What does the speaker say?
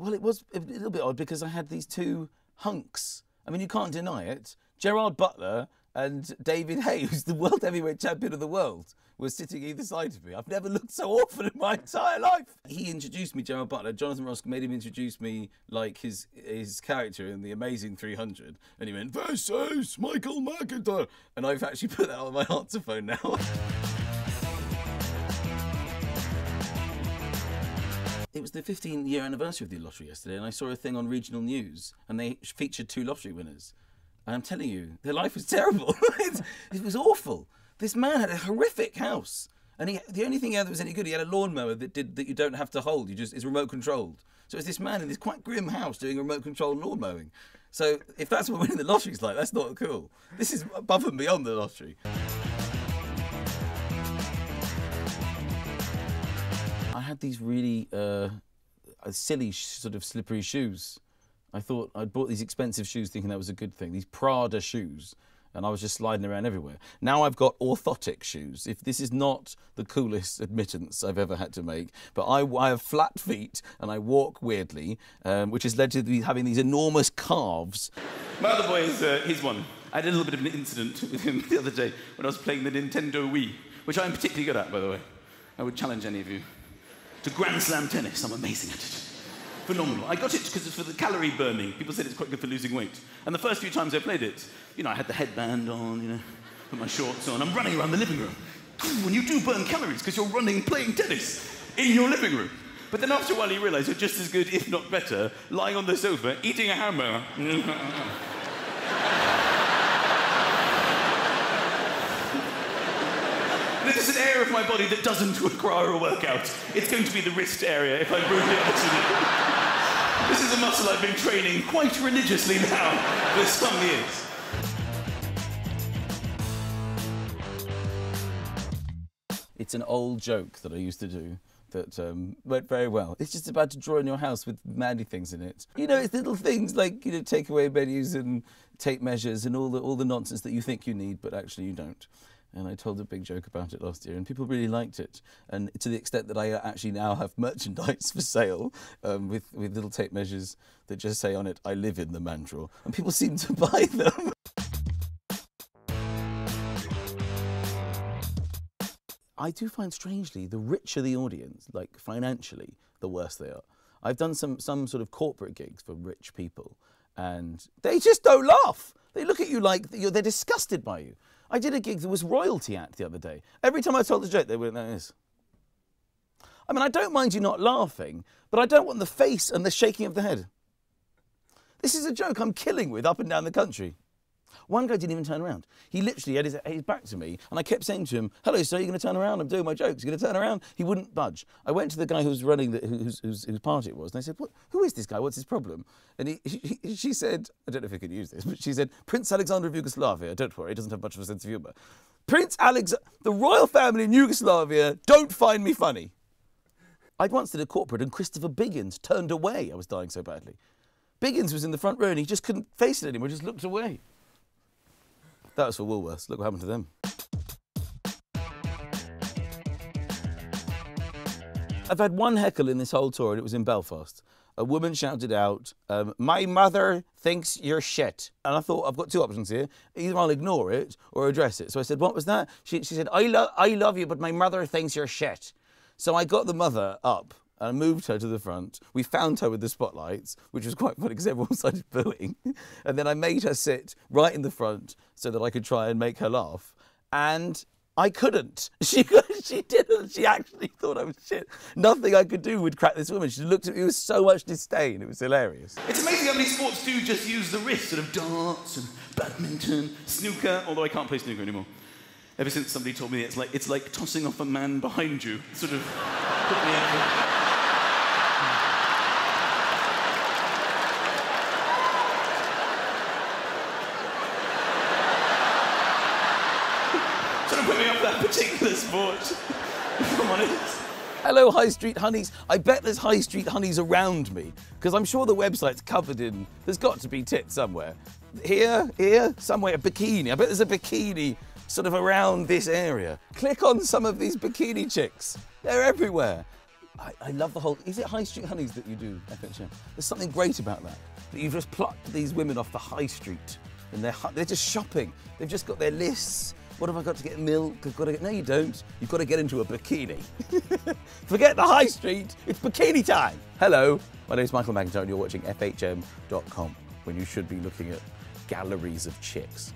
Well, it was a little bit odd because I had these two hunks. I mean, you can't deny it. Gerard Butler and David Hay, who's the world heavyweight champion of the world, was sitting either side of me. I've never looked so awful in my entire life. He introduced me, Gerard Butler. Jonathan Ross made him introduce me like his character in The Amazing 300. And he went, "This is Michael McIntyre." And I've actually put that on my answer phone now. It was the 15-year anniversary of the lottery yesterday, and I saw a thing on regional news, and they featured 2 lottery winners. And I'm telling you, their life was terrible. It was awful. This man had a horrific house, and the only thing he had that was any good, he had a lawnmower that you don't have to hold. It's remote controlled. So it's this man in this quite grim house doing a remote controlled lawn mowing. So if that's what winning the lottery's like, that's not cool. This is above and beyond the lottery. I had these really silly sort of slippery shoes. I thought I'd bought these expensive shoes thinking that was a good thing, these Prada shoes, and I was just sliding around everywhere. Now I've got orthotic shoes. If this is not the coolest admittance I've ever had to make, but I have flat feet and I walk weirdly, which has led to me having these enormous calves. My other boy is he's one. I had a little bit of an incident with him the other day when I was playing the Nintendo Wii, which I'm particularly good at, by the way. I would challenge any of you to Grand Slam tennis. I'm amazing at it. Phenomenal. I got it because it's for the calorie burning. People said it's quite good for losing weight. And the first few times I played it, I had the headband on, put my shorts on. I'm running around the living room. When you do burn calories because you're running, playing tennis in your living room. But then after a while you realise you're just as good, if not better, lying on the sofa, eating a hamburger. There's an area of my body that doesn't require a workout. It's going to be the wrist area, if I'm brutally honest with you. This is a muscle I've been training quite religiously now for some years. It's an old joke that I used to do that went very well. It's just about to draw in your house with manly things in it. It's little things like, takeaway menus and tape measures and all the nonsense that you think you need, but actually you don't. And I told a big joke about it last year, and people really liked it. And to the extent that I actually now have merchandise for sale with little tape measures that just say on it, "I live in the man drawer," and people seem to buy them. I do find, strangely, the richer the audience, like financially, the worse they are. I've done some sort of corporate gigs for rich people, and they just don't laugh. They look at you like they're disgusted by you. I did a gig that was Royalty Act the other day. Every time I told the joke, they went like this. I mean, I don't mind you not laughing, but I don't want the face and the shaking of the head. This is a joke I'm killing with up and down the country. One guy didn't even turn around. He literally had his back to me, and I kept saying to him, "Hello, sir, you're going to turn around? I'm doing my jokes. You're going to turn around?" He wouldn't budge. I went to the guy who was running, whose party it was, and I said, "Who is this guy? What's his problem?" And she said, I don't know if I could use this, but she said, "Prince Alexander of Yugoslavia." Don't worry, he doesn't have much of a sense of humour. The royal family in Yugoslavia don't find me funny. I'd once did a corporate, and Christopher Biggins turned away. I was dying so badly. Biggins was in the front row, and he just couldn't face it anymore, just looked away. That was for Woolworths. Look what happened to them. I've had one heckle in this whole tour, and it was in Belfast. A woman shouted out, "My mother thinks you're shit." And I thought, I've got 2 options here. Either I'll ignore it or address it. So I said, "What was that?" She said, I love you, but my mother thinks you're shit." So I got the mother up and moved her to the front. We found her with the spotlights, which was quite funny because everyone started booing. And then I made her sit right in the front so that I could try and make her laugh. And I couldn't. She didn't. She actually thought I was shit. Nothing I could do would crack this woman. She looked at me with so much disdain. It was hilarious. It's amazing how many sports do just use the wrist, sort of darts and badminton, snooker, although I can't play snooker anymore. Ever since somebody told me it's like tossing off a man behind you. Sort of put me out. Sort of put me off that particular sport, if I'm honest. Hello, High Street Honeys. I bet there's High Street Honeys around me, because I'm sure the website's covered in... There's got to be tits somewhere. Here, somewhere, a bikini. I bet there's a bikini sort of around this area. Click on some of these bikini chicks. They're everywhere. I love the whole. Is it High Street Honeys that you do, FHM? There's something great about that. That you've just plucked these women off the high street and they're just shopping. They've just got their lists. What have I got to get? Milk? I've got to get. No, you don't. You've got to get into a bikini. Forget the high street. It's bikini time. Hello, my name's Michael McIntyre and you're watching FHM.com when you should be looking at galleries of chicks.